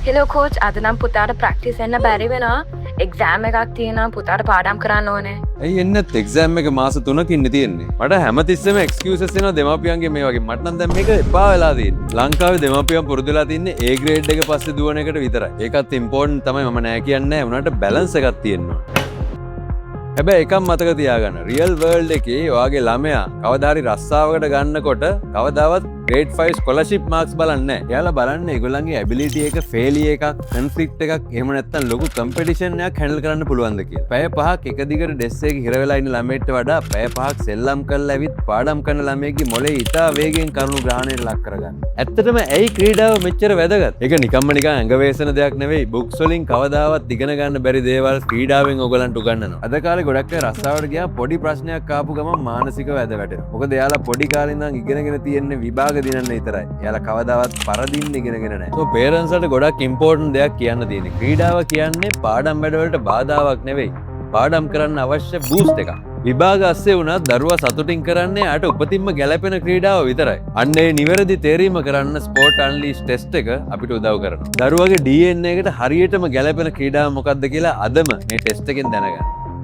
Hello coach අද නම් පුතාට ප්‍රැක්ටිස් එන්න බැරි වෙනවා. එක්සෑම් එකක් තියෙනවා පුතාට පාඩම් කරන්න ඕනේ. ඇයි එන්නත් එක්සෑම් එක මාස 3කින් තියෙන්නේ. මට හැමතිස්සෙම එක්ස්කියුසස් එනවා දෙමාපියන්ගේ මේ වගේ. මට නම් දැන් මේක එපා වෙලා තියෙන්නේ. ලංකාවේ දෙමාපියන් පුරුදු වෙලා තින්නේ A grade එක පස්සේ දුවන එකට විතරයි. ඒකත් ඉම්පෝර්ටන්ට් තමයි මම නෑ කියන්නේ නැහැ. උනාට බැලන්ස් එකක් තියෙනවා. හැබැයි එකක් මතක තියාගන්න. රියල් වර්ල්ඩ් එකේ ඔයාගේ ළමයා කවදා හරි රස්සාවකට ගන්නකොට කවදාවත් grade 5 scholarship marks බලන්නේ නැහැ. එයාලා බලන්නේ ඒගොල්ලන්ගේ ability එක, failure එකක්, conflict එකක්, එහෙම නැත්නම් ලොකු competition එකක් handle කරන්න පුළුවන්ද කියලා. පැය 5ක් එක දිගට desk එකේ හිර වෙලා ඉන්න ළමයින්ට වඩා පැය 5ක් සෙල්ලම් කරලා ඇවිත් පාඩම් කරන ළමයෙක්ගේ මොලේ ඉතා වේගෙන් කරුණු ග්‍රහණයට ලක් කරගන්න. ඇත්තටම ඇයි ක්‍රීඩාව මෙච්චර වැදගත්? ඒක නිකම්ම නිකන් ඇඟ වේසන දෙයක් නෙවෙයි. books වලින් කවදාවත් ඉගෙන ගන්න බැරි දේවල් ක්‍රීඩාවෙන් ඔයගලන්ට උගන්වනවා. අද කාලේ ගොඩක් අය රස්සාවට ගියා පොඩි ප්‍රශ්නයක් ආපු ගමන් මානසිකව ඇද වැටෙනවා. මොකද එයාලා පොඩි කාලේ ඉඳන් ඉගෙනගෙන තියෙන්නේ විභාග දිනන්න විතරයි. එයාලා කවදාවත් පරදින්න ඉගෙනගෙන නැහැ. so parents වලට ගොඩක් important දෙයක් කියන්න තියෙන්නේ. ක්‍රීඩාව කියන්නේ පාඩම් වැඩවලට බාධාවක් නෙවෙයි. පාඩම් කරන්න අවශ්‍ය බූස්ට් එකක්. විභාග අස්සේ වුණත් දරුවා සතුටින් කරන්නේ අට උපතින්ම ගැලපෙන ක්‍රීඩාව විතරයි. අන්න ඒ නිවැරදි තේරීම කරන්න ස්පෝර්ට් අන්ලීෂ් ටෙස්ට් එක අපිට උදව් කරනවා. දරුවගේ DNA එකට හරියටම ගැලපෙන ක්‍රීඩාව මොකක්ද කියලා අදම මේ ටෙස්ට් එකෙන් දැනගන්න.